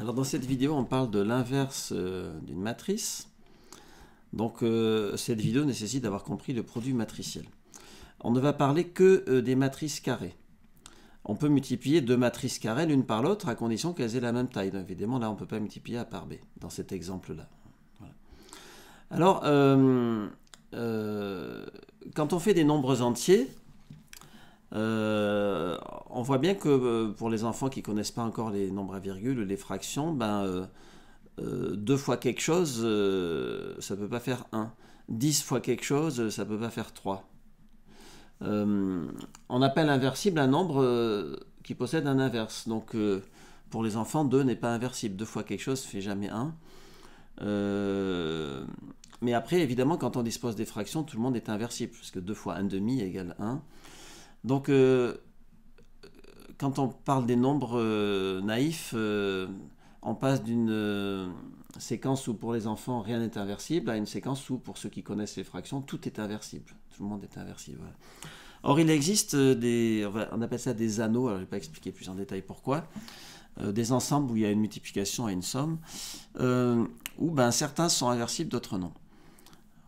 Alors dans cette vidéo, on parle de l'inverse d'une matrice. Donc cette vidéo nécessite d'avoir compris le produit matriciel. On ne va parler que des matrices carrées. On peut multiplier deux matrices carrées l'une par l'autre à condition qu'elles aient la même taille. Donc, évidemment, là, on ne peut pas multiplier A par B dans cet exemple-là. Voilà. Alors, quand on fait des nombres entiers, on voit bien que pour les enfants qui ne connaissent pas encore les nombres à virgule, les fractions, 2 fois quelque chose, ça ne peut pas faire 1. 10 fois quelque chose, ça ne peut pas faire 3. On appelle inversible un nombre qui possède un inverse. Donc pour les enfants, 2 n'est pas inversible. 2 fois quelque chose ne fait jamais 1. Mais après, évidemment, quand on dispose des fractions, tout le monde est inversible, parce que 2 fois 1 demi égale 1. Donc quand on parle des nombres naïfs, on passe d'une séquence où pour les enfants rien n'est inversible à une séquence où pour ceux qui connaissent les fractions tout est inversible. Tout le monde est inversible. Voilà. Or il existe on appelle ça des anneaux, alors je ne vais pas expliquer plus en détail pourquoi, des ensembles où il y a une multiplication et une somme, où certains sont inversibles, d'autres non.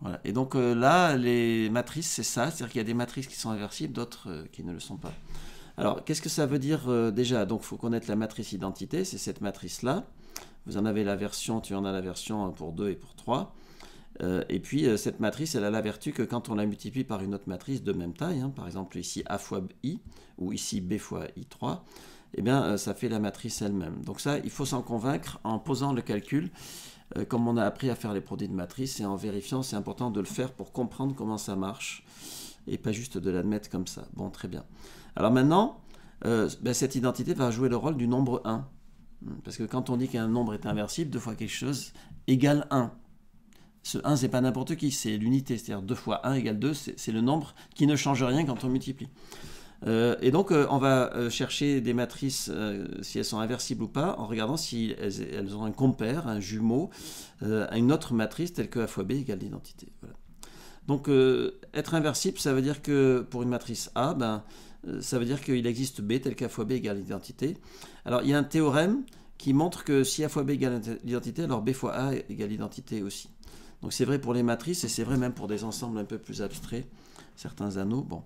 Voilà. Et donc là, les matrices, c'est ça, c'est-à-dire qu'il y a des matrices qui sont inversibles, d'autres qui ne le sont pas. Alors, qu'est-ce que ça veut dire déjà? Donc, il faut connaître la matrice identité, c'est cette matrice-là. Vous en avez la version, tu en as la version pour 2 et pour 3. Et puis, cette matrice, elle a la vertu que quand on la multiplie par une autre matrice de même taille, par exemple ici A fois I, ou ici B fois I3, eh bien, ça fait la matrice elle-même. Donc ça, il faut s'en convaincre en posant le calcul, comme on a appris à faire les produits de matrice, et en vérifiant, c'est important de le faire pour comprendre comment ça marche, et pas juste de l'admettre comme ça. Bon, très bien. Alors maintenant, cette identité va jouer le rôle du nombre 1. Parce que quand on dit qu'un nombre est inversible, 2 fois quelque chose égale 1. Ce 1, c'est pas n'importe qui, c'est l'unité. C'est-à-dire 2 fois 1 égale 2, c'est le nombre qui ne change rien quand on multiplie. Et donc, on va chercher des matrices, si elles sont inversibles ou pas, en regardant si elles ont un compère, un jumeau, à une autre matrice telle que A fois B égale l'identité. Voilà. Donc, être inversible, ça veut dire que pour une matrice A, ça veut dire qu'il existe B tel qu'A fois B égale l'identité. Alors, il y a un théorème qui montre que si A fois B égale l'identité, alors B fois A égale l'identité aussi. Donc, c'est vrai pour les matrices et c'est vrai même pour des ensembles un peu plus abstraits, certains anneaux, bon,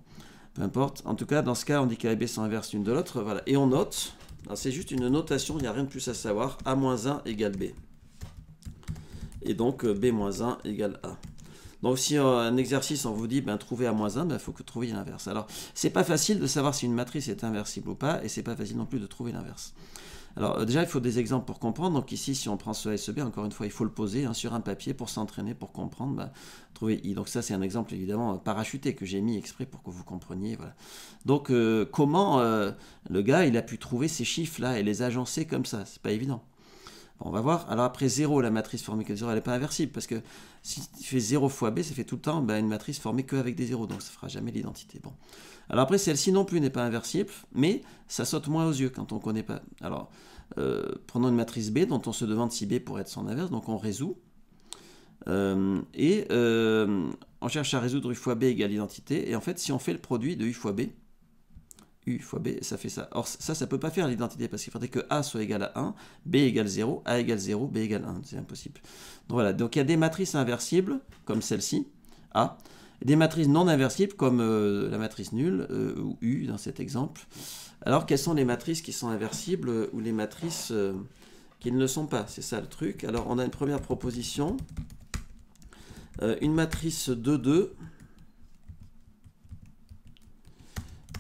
peu importe. En tout cas, dans ce cas, on dit qu'A et B sont inverses l'une de l'autre, voilà. Et on note, c'est juste une notation, il n'y a rien de plus à savoir, A-1 égale B. Et donc, B-1 égale A. Donc si un exercice, on vous dit trouver A-1, il faut que trouver l'inverse. Alors, c'est pas facile de savoir si une matrice est inversible ou pas, et c'est pas facile non plus de trouver l'inverse. Alors déjà, il faut des exemples pour comprendre. Donc ici, si on prend ce A et ce B, encore une fois, il faut le poser sur un papier pour s'entraîner, pour comprendre, trouver I. Donc ça, c'est un exemple évidemment parachuté que j'ai mis exprès pour que vous compreniez. Voilà. Donc comment le gars, il a pu trouver ces chiffres-là et les agencer comme ça? C'est pas évident. Bon, on va voir. Alors après 0, la matrice formée que de 0, elle n'est pas inversible, parce que si tu fais 0 fois B, ça fait tout le temps une matrice formée qu'avec des 0, donc ça ne fera jamais l'identité. Bon. Alors après, celle-ci non plus n'est pas inversible, mais ça saute moins aux yeux quand on ne connaît pas. Alors, prenons une matrice B, dont on se demande si B pourrait être son inverse, donc on résout. On cherche à résoudre U fois B égale l'identité, et en fait, si on fait le produit de U fois B, U fois B, ça fait ça. Or, ça ne peut pas faire l'identité, parce qu'il faudrait que A soit égal à 1, B égale 0, A égale 0, B égale 1. C'est impossible. Donc voilà, donc il y a des matrices inversibles, comme celle-ci, A, et des matrices non inversibles, comme la matrice nulle, ou U, dans cet exemple. Alors, quelles sont les matrices qui sont inversibles, ou les matrices qui ne le sont pas? C'est ça le truc. Alors, on a une première proposition. Une matrice 2,2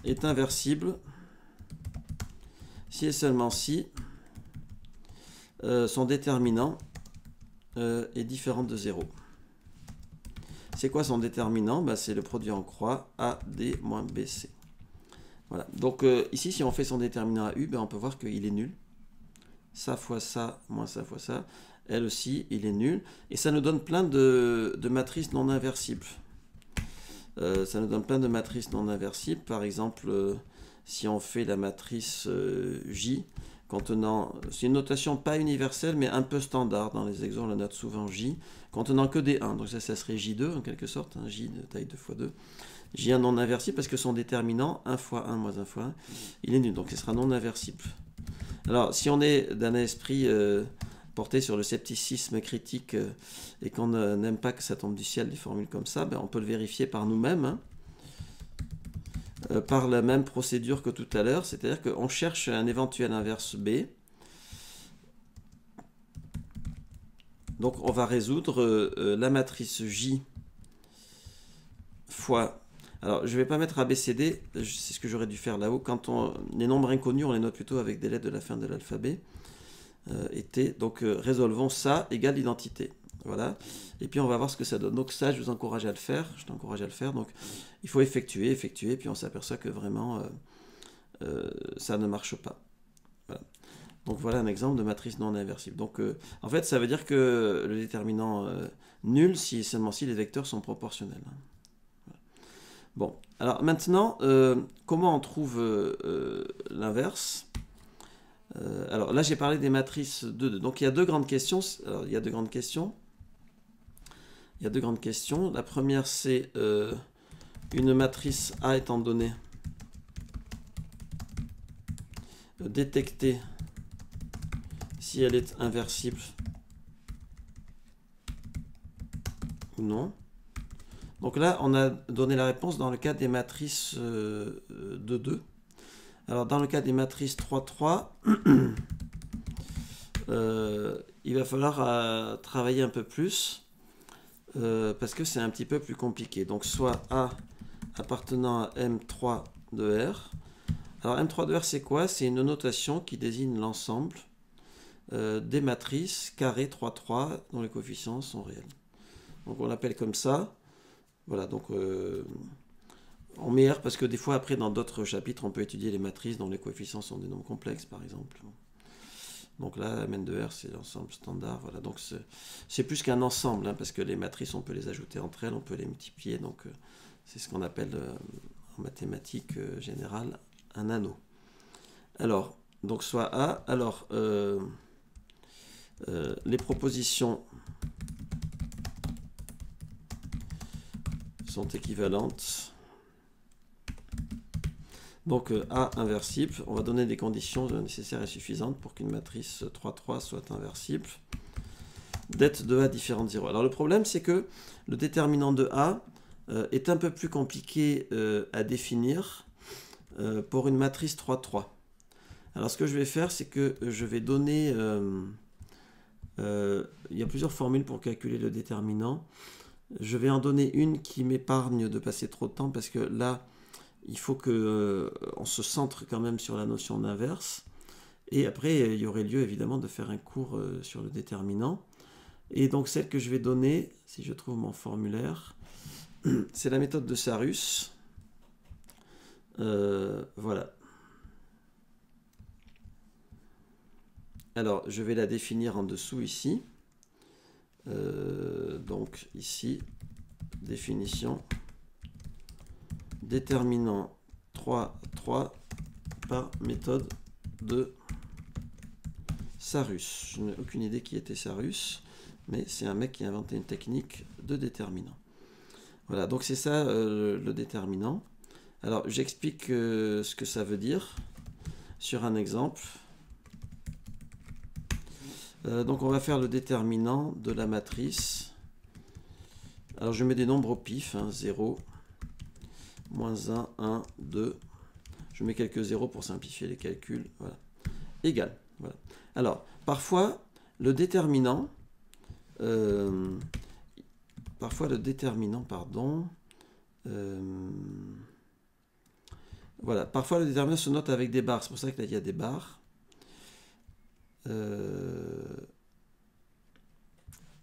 est inversible si et seulement si son déterminant est différent de 0. C'est quoi son déterminant? C'est le produit en croix AD moins BC. Voilà. Donc ici, si on fait son déterminant à U, on peut voir qu'il est nul. Ça fois ça, moins ça fois ça. Elle aussi, il est nul. Et ça nous donne plein de matrices non inversibles. Ça nous donne plein de matrices non inversibles. Par exemple, si on fait la matrice J, contenant, c'est une notation pas universelle, mais un peu standard. Dans les exemples, on la note souvent J, contenant que des 1. Donc ça serait J2 en quelque sorte, J de taille 2 fois 2. J1 non inversible parce que son déterminant, 1 fois 1 moins 1 fois 1, il est nul. Donc ce sera non inversible. Alors, si on est d'un esprit porté sur le scepticisme critique et qu'on n'aime pas que ça tombe du ciel des formules comme ça, ben, on peut le vérifier par nous-mêmes, hein, par la même procédure que tout à l'heure, c'est-à-dire qu'on cherche un éventuel inverse B. Donc, on va résoudre la matrice J fois... Alors, je ne vais pas mettre ABCD, c'est ce que j'aurais dû faire là-haut. Quand les nombres inconnus, on les note plutôt avec des lettres de la fin de l'alphabet. Et T. Donc, résolvons ça égale l'identité. Voilà. Et puis, on va voir ce que ça donne. Donc, ça, je vous encourage à le faire. Je t'encourage à le faire. Donc, il faut effectuer. Puis on s'aperçoit que vraiment, ça ne marche pas. Voilà. Donc, voilà un exemple de matrice non inversible. Donc, en fait, ça veut dire que le déterminant nul, seulement si les vecteurs sont proportionnels. Bon, alors maintenant, comment on trouve l'inverse? Alors là, j'ai parlé des matrices 2. Donc il y a deux grandes questions. Alors, il y a deux grandes questions. La première, c'est une matrice A étant donnée, détecter si elle est inversible ou non. Donc là, on a donné la réponse dans le cas des matrices de 2. Alors dans le cas des matrices 3, 3, il va falloir travailler un peu plus parce que c'est un petit peu plus compliqué. Donc soit A appartenant à M3 de R. Alors M3 de R, c'est quoi? C'est une notation qui désigne l'ensemble des matrices carrées 3, 3 dont les coefficients sont réels. Donc on l'appelle comme ça. Voilà, donc on met R parce que des fois, après, dans d'autres chapitres, on peut étudier les matrices dont les coefficients sont des nombres complexes, par exemple. Donc là, Mn de R, c'est l'ensemble standard. Voilà, donc c'est plus qu'un ensemble, hein, parce que les matrices, on peut les ajouter entre elles, on peut les multiplier. Donc c'est ce qu'on appelle en mathématiques générales un anneau. Alors, donc soit A. Alors, les propositions sont équivalentes. Donc A inversible, on va donner des conditions nécessaires et suffisantes pour qu'une matrice 3,3 soit inversible. Det de A différent de 0. Alors le problème, c'est que le déterminant de A est un peu plus compliqué à définir pour une matrice 3,3. Alors ce que je vais faire, c'est que je vais donner... il y a plusieurs formules pour calculer le déterminant. Je vais en donner une qui m'épargne de passer trop de temps parce que là, il faut qu'on se centre quand même sur la notion d'inverse. Et après, il y aurait lieu évidemment de faire un cours sur le déterminant. Et donc celle que je vais donner, si je trouve mon formulaire, c'est la méthode de Sarus. Voilà. Alors, je vais la définir en dessous ici. Donc ici, définition, déterminant 3, 3 par méthode de Sarus. Je n'ai aucune idée qui était Sarus, mais c'est un mec qui a inventé une technique de déterminant. Voilà, donc c'est ça le déterminant. Alors j'explique ce que ça veut dire sur un exemple. Donc on va faire le déterminant de la matrice. Alors je mets des nombres au pif, hein, 0, moins 1, 1, 2. Je mets quelques zéros pour simplifier les calculs. Voilà. Égal. Voilà. Alors, parfois, le déterminant, voilà, parfois le déterminant se note avec des barres. C'est pour ça que là, il y a des barres.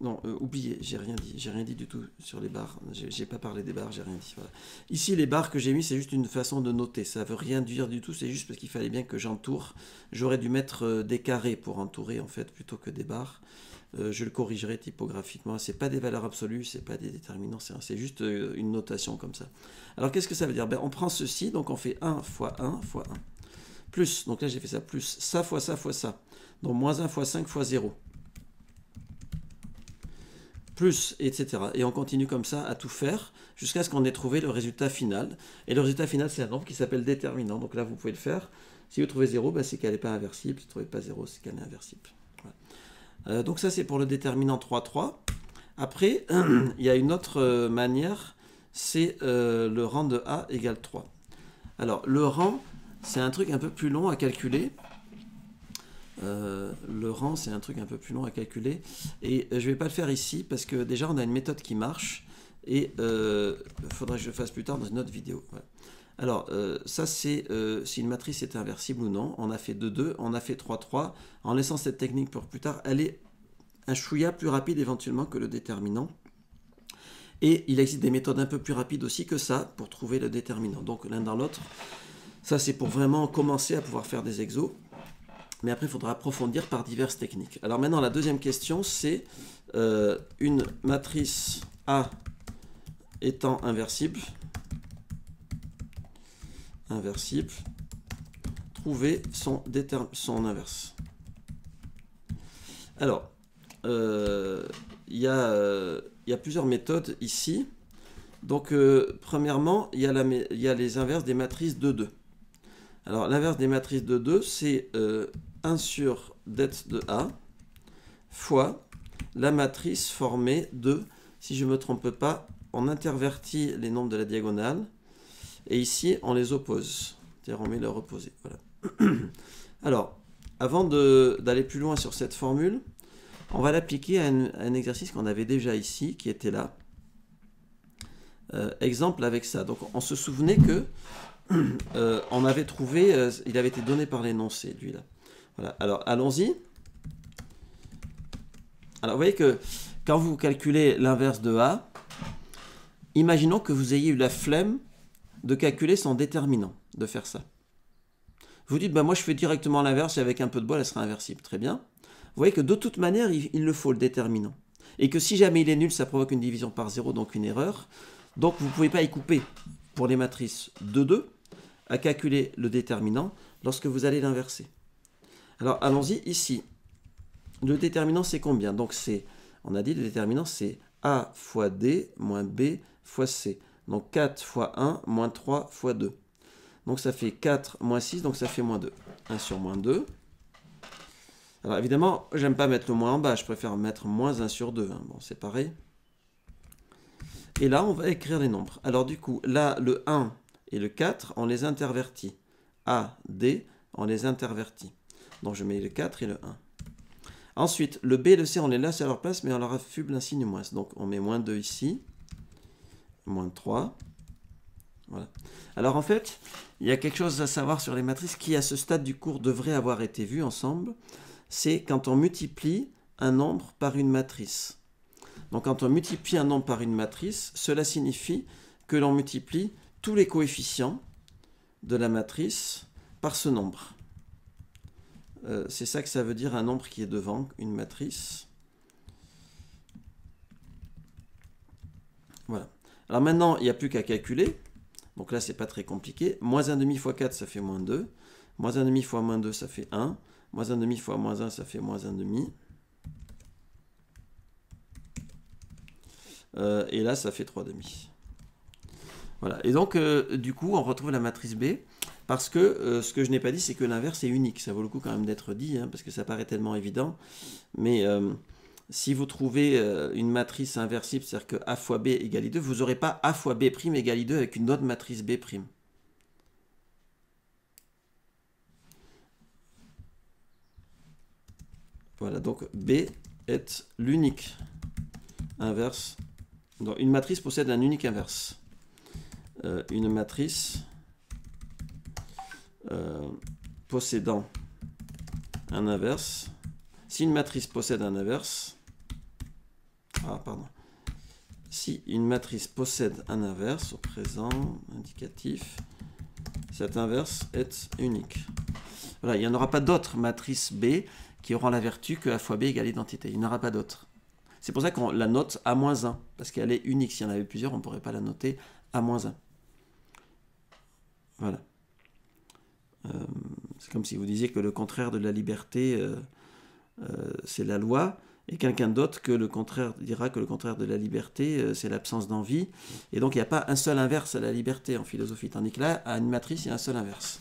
Non, oubliez, j'ai rien dit du tout sur les barres, j'ai pas parlé des barres, j'ai rien dit. Voilà. Ici, les barres que j'ai mis, c'est juste une façon de noter, ça veut rien dire du tout, c'est juste parce qu'il fallait bien que j'entoure. J'aurais dû mettre des carrés pour entourer, en fait, plutôt que des barres. Je le corrigerai typographiquement, c'est pas des valeurs absolues, c'est pas des déterminants, c'est juste une notation comme ça. Alors, qu'est-ce que ça veut dire? Ben, on prend ceci, donc on fait 1 fois 1 fois 1. Plus, donc là j'ai fait ça, plus ça fois ça fois ça. Donc moins 1 fois 5 fois 0. plus, etc. Et on continue comme ça à tout faire jusqu'à ce qu'on ait trouvé le résultat final. Et le résultat final, c'est un nombre qui s'appelle déterminant. Donc là, vous pouvez le faire. Si vous trouvez 0, ben, c'est qu'elle n'est pas inversible. Si vous ne trouvez pas 0, c'est qu'elle est inversible. Voilà. Donc ça, c'est pour le déterminant 3, 3. Après, il y a une autre manière, c'est le rang de A égale 3. Alors, le rang, c'est un truc un peu plus long à calculer. Le rang, c'est un truc un peu plus long à calculer. Et je ne vais pas le faire ici, parce que déjà, on a une méthode qui marche. Et il faudrait que je le fasse plus tard dans une autre vidéo. Ouais. Alors, ça, c'est si une matrice est inversible ou non. On a fait 2, 2, on a fait 3, 3. En laissant cette technique pour plus tard, elle est un chouïa plus rapide éventuellement que le déterminant. Et il existe des méthodes un peu plus rapides aussi que ça pour trouver le déterminant. Donc l'un dans l'autre, ça c'est pour vraiment commencer à pouvoir faire des exos. Mais après il faudra approfondir par diverses techniques. Alors maintenant la deuxième question c'est une matrice A étant inversible. Trouver son inverse. Alors, il y a plusieurs méthodes ici. Donc, premièrement, il y a les inverses des matrices de 2. Alors, l'inverse des matrices de 2, c'est 1 sur det de A fois la matrice formée de, si je ne me trompe pas, on intervertit les nombres de la diagonale et ici, on les oppose. C'est-à-dire, on met leur opposé. Voilà. Alors, avant d'aller plus loin sur cette formule, on va l'appliquer à un exercice qu'on avait déjà ici, qui était là. Exemple avec ça. Donc, on se souvenait que on avait trouvé, il avait été donné par l'énoncé, lui là. Voilà. Alors, allons-y. Alors, vous voyez que quand vous calculez l'inverse de A, imaginons que vous ayez eu la flemme de calculer son déterminant, de faire ça. Vous dites, bah, moi je fais directement l'inverse et avec un peu de bol, elle sera inversible. Très bien. Vous voyez que de toute manière, il le faut, le déterminant. Et que si jamais il est nul, ça provoque une division par 0, donc une erreur. Donc vous ne pouvez pas y couper pour les matrices de 2 à calculer le déterminant lorsque vous allez l'inverser. Alors allons-y ici. Le déterminant c'est combien? Donc c'est, on a dit le déterminant c'est A fois D moins B fois C. Donc 4 fois 1 moins 3 fois 2. Donc ça fait 4 moins 6, donc ça fait moins 2. 1 sur moins 2. Alors évidemment, j'aime pas mettre le moins en bas, je préfère mettre moins 1 sur 2. Hein. Bon, c'est pareil. Et là, on va écrire les nombres. Alors du coup, là, le 1 et le 4, on les intervertit. A, D, on les intervertit. Donc je mets le 4 et le 1. Ensuite, le B et le C, on les laisse à leur place, mais on leur affuble un signe moins. Donc on met moins 2 ici, moins 3. Voilà. Alors en fait, il y a quelque chose à savoir sur les matrices qui, à ce stade du cours, devrait avoir été vu ensemble. C'est quand on multiplie un nombre par une matrice. Donc quand on multiplie un nombre par une matrice, cela signifie que l'on multiplie tous les coefficients de la matrice par ce nombre. C'est ça que ça veut dire un nombre qui est devant une matrice. Voilà. Alors maintenant, il n'y a plus qu'à calculer. Donc là, c'est pas très compliqué. Moins 1,5 fois 4, ça fait moins 2. Moins 1,5 fois moins 2, ça fait 1. Moins 1,5 fois moins 1, ça fait moins 1,5. Et là, ça fait 3,5. Voilà. Et donc, du coup, on retrouve la matrice B. Parce que ce que je n'ai pas dit, c'est que l'inverse est unique. Ça vaut le coup quand même d'être dit, hein, parce que ça paraît tellement évident. Mais si vous trouvez une matrice inversible, c'est-à-dire que A fois B égale I2, vous n'aurez pas A fois B' égale I2 avec une autre matrice B'. Voilà, donc B est l'unique inverse. Donc, une matrice possède un unique inverse. Une matrice possédant un inverse. Si une matrice possède un inverse, si une matrice possède un inverse au présent indicatif, cet inverse est unique. Voilà, il n'y en aura pas d'autres matrices B qui auront la vertu que A fois B égale identité. Il n'y en aura pas d'autres. C'est pour ça qu'on la note à moins 1, parce qu'elle est unique. S'il y en avait plusieurs, on ne pourrait pas la noter à moins 1. Voilà. C'est comme si vous disiez que le contraire de la liberté, c'est la loi, Et quelqu'un d'autre que le contraire dira que le contraire de la liberté, c'est l'absence d'envie. Et donc, il n'y a pas un seul inverse à la liberté en philosophie. Tandis que là, à une matrice, il y a un seul inverse.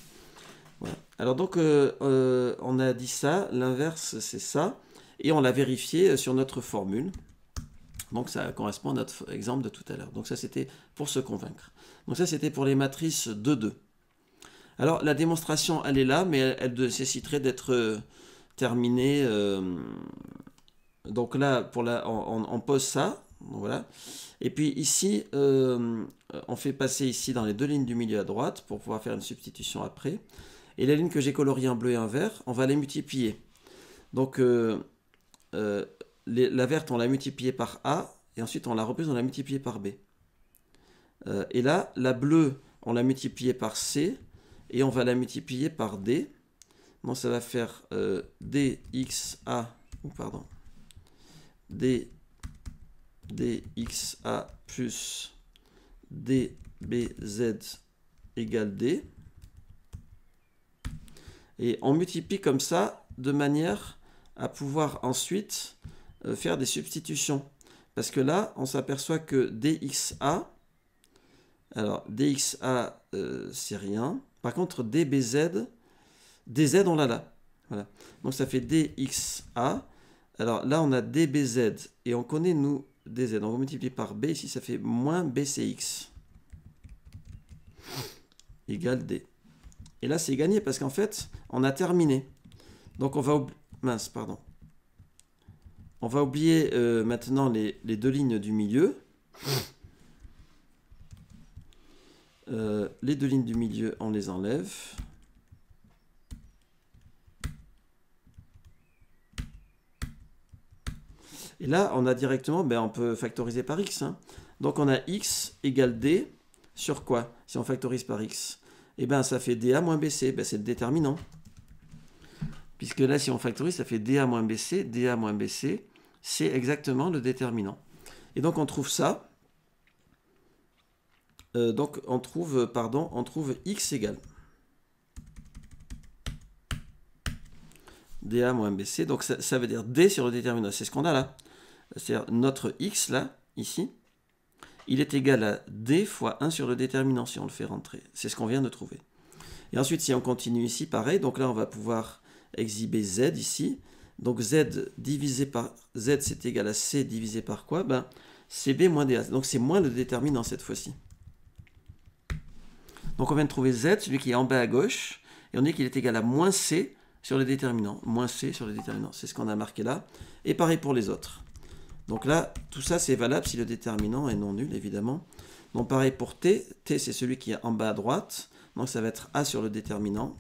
Voilà. Alors donc, on a dit ça. L'inverse, c'est ça. Et on l'a vérifié sur notre formule. Donc, ça correspond à notre exemple de tout à l'heure. Donc, ça, c'était pour se convaincre. Donc, ça, c'était pour les matrices 2-2. Alors, la démonstration, elle est là, mais elle nécessiterait d'être terminée... donc là, on pose ça, voilà. Et puis ici, on fait passer ici dans les deux lignes du milieu à droite pour pouvoir faire une substitution après. Et les lignes que j'ai coloriées en bleu et en vert, on va les multiplier. Donc la verte, on l'a multipliée par A, et ensuite on la reprise, on l'a multipliée par B. Et là, la bleue, on l'a multipliée par C, et on va la multiplier par D. Donc ça va faire DXA, pardon. dxa plus dbz égale d. Et on multiplie comme ça de manière à pouvoir ensuite faire des substitutions. Parce que là, on s'aperçoit que dxa, alors dxa c'est rien. Par contre dbz, dz on l'a là. Voilà. Donc ça fait dxa. Alors là, on a dBz et on connaît, nous, dz. On va multiplier par b. Ici, ça fait moins bcx égale d. Et là, c'est gagné parce qu'en fait, on a terminé. Donc, on va... Mince, pardon. On va oublier maintenant les deux lignes du milieu. Les deux lignes du milieu, on les enlève. Et là, on a directement, on peut factoriser par x. Hein. Donc, on a x égale d sur quoi, si on factorise par x? Eh bien, ça fait dA moins bc. C'est le déterminant. Puisque là, si on factorise, ça fait dA moins bc. dA moins bc, c'est exactement le déterminant. Et donc, on trouve ça. Donc, on trouve x égale dA moins bc. Donc, ça veut dire d sur le déterminant. C'est ce qu'on a là. C'est-à-dire notre x, là, ici, il est égal à d fois 1 sur le déterminant, si on le fait rentrer. C'est ce qu'on vient de trouver. Et ensuite, si on continue ici, pareil, donc là, on va pouvoir exhiber z ici. Donc z divisé par z, c'est égal à c divisé par quoi? Cb moins dA. Donc c'est moins le déterminant cette fois-ci. Donc on vient de trouver z, celui qui est en bas à gauche, et on dit qu'il est égal à moins c sur le déterminant. Moins c sur le déterminant, c'est ce qu'on a marqué là. Et pareil pour les autres. Donc là, tout ça, c'est valable si le déterminant est non nul, évidemment. Donc pareil pour t. T, c'est celui qui est en bas à droite. Donc ça va être A sur le déterminant.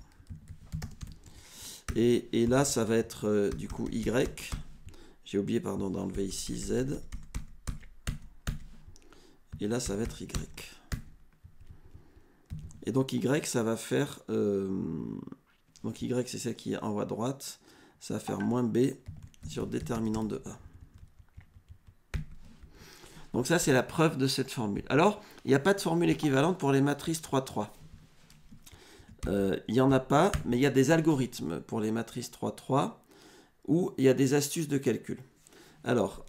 Et là, ça va être du coup Y. J'ai oublié, pardon, d'enlever ici Z. Et là, ça va être Y. Et donc Y, ça va faire... donc Y, c'est celle qui est en haut à droite. Ça va faire moins B sur déterminant de A. Donc ça, c'est la preuve de cette formule. Alors, il n'y a pas de formule équivalente pour les matrices 3-3. Il n'y en a pas, mais il y a des algorithmes pour les matrices 3-3 où il y a des astuces de calcul. Alors,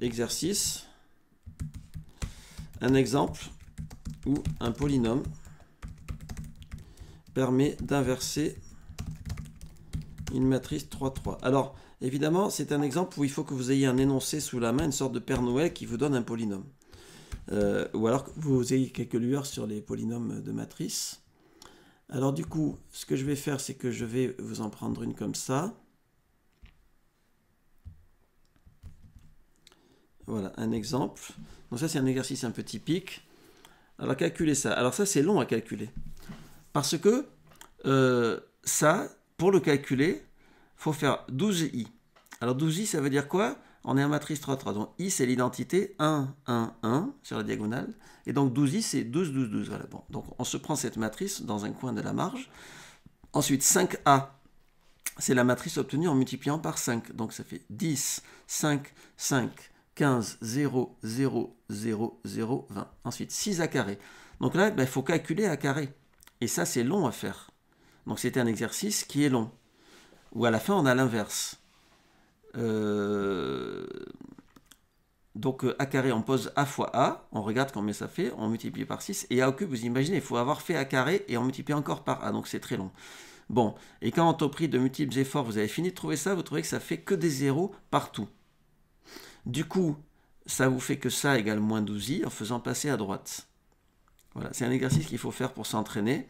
exercice. Un exemple où un polynôme permet d'inverser une matrice 3-3. Alors, évidemment, c'est un exemple où il faut que vous ayez un énoncé sous la main, une sorte de Père Noël qui vous donne un polynôme. Ou alors que vous ayez quelques lueurs sur les polynômes de matrice. Alors du coup, ce que je vais faire, c'est que je vais vous en prendre une comme ça. Voilà, un exemple. Donc ça, c'est un exercice un peu typique. Alors calculez ça. Alors ça, c'est long à calculer. Parce que ça, pour le calculer, il faut faire 12i. Alors 12i, ça veut dire quoi? On est en matrice 3-3. Donc i, c'est l'identité 1, 1, 1 sur la diagonale. Et donc 12i, c'est 12, 12, 12. Voilà. Bon. Donc on se prend cette matrice dans un coin de la marge. Ensuite, 5a, c'est la matrice obtenue en multipliant par 5. Donc ça fait 10, 5, 5, 15, 0, 0, 0, 0, 20. Ensuite, 6a carré. Donc là, il faut calculer à carré. Et ça, c'est long à faire. Donc c'est un exercice qui est long. Ou à la fin, on a l'inverse. Donc A carré, on pose A fois A, on regarde combien ça fait, on multiplie par 6, et A au cube, vous imaginez, il faut avoir fait A carré, et on multiplie encore par A, donc c'est très long. Bon, et quand au prix de multiples efforts, vous avez fini de trouver ça, vous trouvez que ça fait que des zéros partout. Du coup, ça vous fait que ça égale moins 12i en faisant passer à droite. Voilà, c'est un exercice qu'il faut faire pour s'entraîner.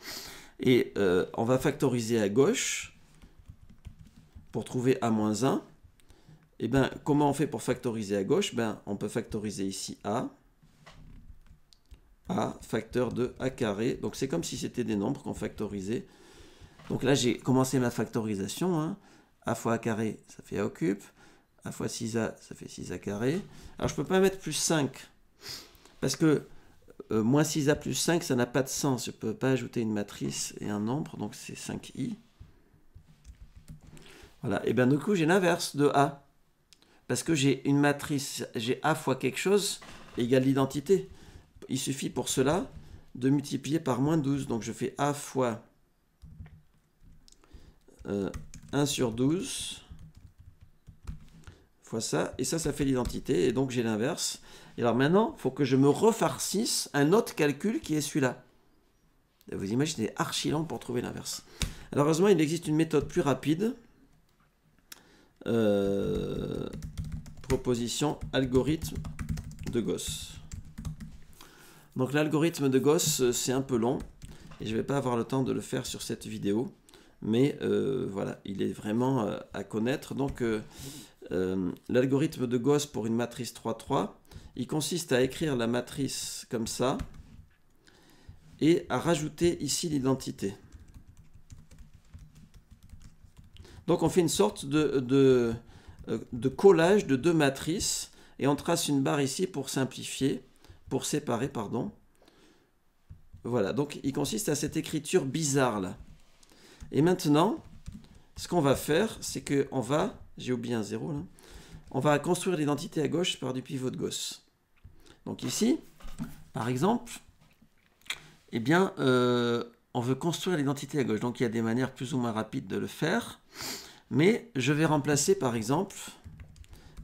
Et on va factoriser à gauche pour trouver A-1. Et bien, comment on fait pour factoriser à gauche? Ben, on peut factoriser ici A facteur de A carré. Donc c'est comme si c'était des nombres qu'on factorisait. Donc là, j'ai commencé ma factorisation. Hein. A fois A carré, ça fait A au cube. A fois 6A, ça fait 6A carré. Alors je ne peux pas mettre plus 5. Parce que moins 6A plus 5, ça n'a pas de sens. Je ne peux pas ajouter une matrice et un nombre. Donc c'est 5i. Voilà. Et bien du coup, j'ai l'inverse de A. Parce que j'ai une matrice, j'ai A fois quelque chose égale l'identité. Il suffit pour cela de multiplier par moins 12. Donc je fais A fois 1 sur 12 fois ça. Et ça fait l'identité. Et donc j'ai l'inverse. Et alors maintenant, il faut que je me refarcisse un autre calcul qui est celui-là. Vous imaginez, archi long pour trouver l'inverse. Alors heureusement, il existe une méthode plus rapide. Proposition algorithme de Gauss. Donc l'algorithme de Gauss, c'est un peu long et je ne vais pas avoir le temps de le faire sur cette vidéo, mais voilà, il est vraiment à connaître. Donc l'algorithme de Gauss pour une matrice 3-3, il consiste à écrire la matrice comme ça et à rajouter ici l'identité. Donc on fait une sorte de collage de deux matrices et on trace une barre ici pour simplifier, pour séparer, pardon. Voilà, donc il consiste à cette écriture bizarre là. Et maintenant, ce qu'on va faire, c'est qu'on va, j'ai oublié un 0 là, on va construire l'identité à gauche par du pivot de Gauss. Donc ici, par exemple, eh bien, on veut construire l'identité à gauche. Donc il y a des manières plus ou moins rapides de le faire. Mais je vais remplacer par exemple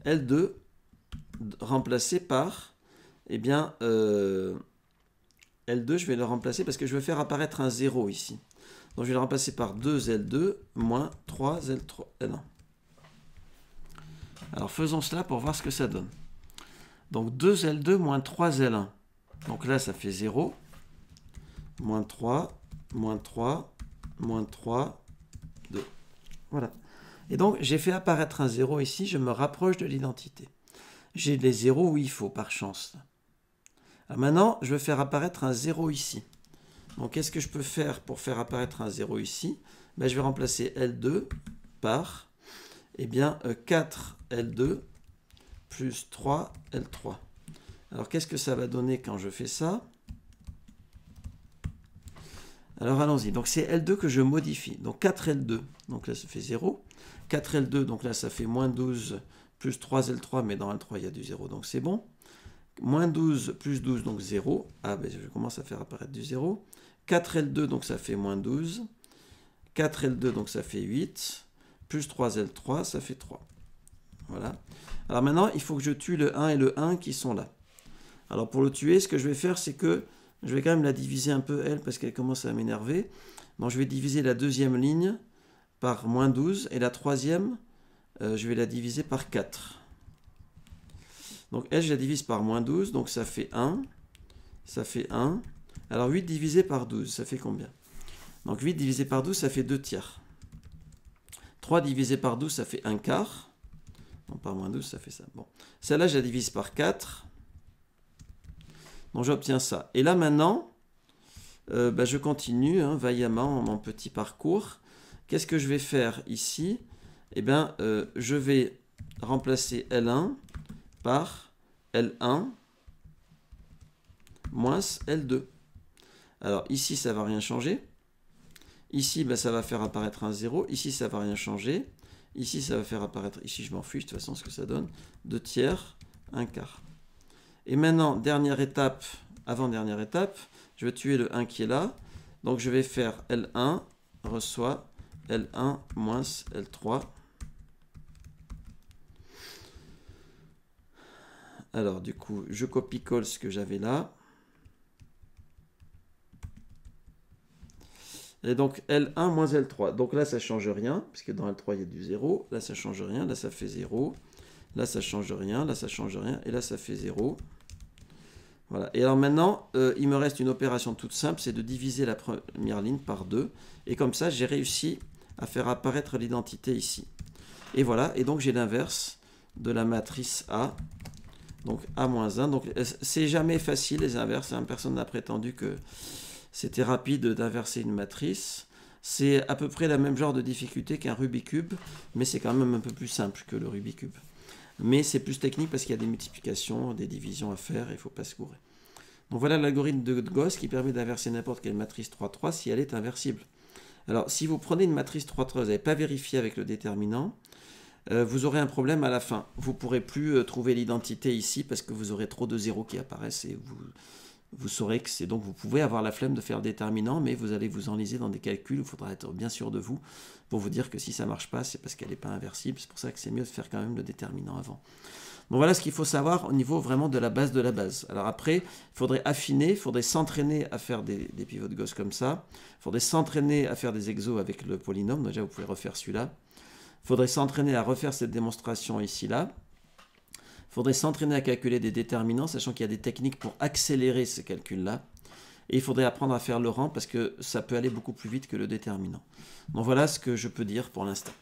L2 remplacé par, eh bien, L2, je vais le remplacer parce que je veux faire apparaître un 0 ici. Donc je vais le remplacer par 2L2 moins 3L3, L1. Alors faisons cela pour voir ce que ça donne. Donc 2L2 moins 3L1. Donc là, ça fait 0. Moins 3, moins 3, moins 3, 2. Voilà. Et donc, j'ai fait apparaître un 0 ici, je me rapproche de l'identité. J'ai les 0 où il faut, par chance. Alors maintenant, je vais faire apparaître un 0 ici. Donc, qu'est-ce que je peux faire pour faire apparaître un 0 ici? Ben, je vais remplacer L2 par, eh bien, 4L2 plus 3L3. Alors, qu'est-ce que ça va donner quand je fais ça? Alors, allons-y. Donc, c'est L2 que je modifie. Donc, 4L2. Donc là, ça fait 0. 4L2, donc là, ça fait moins 12 plus 3L3, mais dans L3, il y a du 0, donc c'est bon. Moins 12 plus 12, donc 0. Ah, ben je commence à faire apparaître du 0. 4L2, donc ça fait moins 12. 4L2, donc ça fait 8. Plus 3L3, ça fait 3. Voilà. Alors maintenant, il faut que je tue le 1 et le 1 qui sont là. Alors pour le tuer, ce que je vais faire, c'est que je vais quand même la diviser un peu, elle, parce qu'elle commence à m'énerver. Donc je vais diviser la deuxième ligne par moins 12, et la troisième, je vais la diviser par 4. Donc elle, je la divise par moins 12, donc ça fait 1, ça fait 1. Alors 8 divisé par 12, ça fait combien? Donc 8 divisé par 12, ça fait 2 tiers. 3 divisé par 12, ça fait 1 quart. Donc par moins 12, ça fait ça. Bon, celle-là, je la divise par 4. Donc j'obtiens ça. Et là maintenant, je continue vaillamment mon petit parcours. Qu'est-ce que je vais faire ici? Eh bien, je vais remplacer L1 par L1 moins L2. Alors ici, ça ne va rien changer. Ici, ça va faire apparaître un 0. Ici, ça ne va rien changer. Ici, ça va faire apparaître... Ici, je m'en fiche de toute façon ce que ça donne. 2 tiers, 1 quart. Et maintenant, dernière étape, avant-dernière étape, je vais tuer le 1 qui est là. Donc, je vais faire L1 reçoit L1 moins L3 Alors, du coup, je copie-colle ce que j'avais là. Et donc, L1 moins L3. Donc là, ça ne change rien, puisque dans L3, il y a du 0. Là, ça ne change rien. Là, ça fait 0. Là, ça ne change rien. Là, ça ne change rien. Et là, ça fait 0. Voilà. Et alors maintenant, il me reste une opération toute simple, c'est de diviser la première ligne par 2. Et comme ça, j'ai réussi à faire apparaître l'identité ici. Et voilà. Et donc, j'ai l'inverse de la matrice A. Donc, A-1. Donc, c'est jamais facile, les inverses. Personne n'a prétendu que c'était rapide d'inverser une matrice. C'est à peu près la même genre de difficulté qu'un Rubik's Cube, mais c'est quand même un peu plus simple que le Rubik's Cube. Mais c'est plus technique parce qu'il y a des multiplications, des divisions à faire, et il ne faut pas se gourer. Donc voilà l'algorithme de Gauss qui permet d'inverser n'importe quelle matrice 3,3 si elle est inversible. Alors si vous prenez une matrice 3,3, vous n'avez pas vérifié avec le déterminant, vous aurez un problème à la fin. Vous ne pourrez plus trouver l'identité ici parce que vous aurez trop de zéros qui apparaissent et vous saurez que c'est donc vous pouvez avoir la flemme de faire le déterminant, mais vous allez vous enliser dans des calculs, il faudra être bien sûr de vous pour vous dire que si ça ne marche pas, c'est parce qu'elle n'est pas inversible, c'est pour ça que c'est mieux de faire quand même le déterminant avant. Donc voilà ce qu'il faut savoir au niveau vraiment de la base de la base. Alors après, il faudrait affiner, il faudrait s'entraîner à faire des pivots de Gauss comme ça, il faudrait s'entraîner à faire des exos avec le polynôme, déjà vous pouvez refaire celui-là, il faudrait s'entraîner à refaire cette démonstration ici-là. Il faudrait s'entraîner à calculer des déterminants, sachant qu'il y a des techniques pour accélérer ces calculs-là. Et il faudrait apprendre à faire le rang parce que ça peut aller beaucoup plus vite que le déterminant. Donc voilà ce que je peux dire pour l'instant.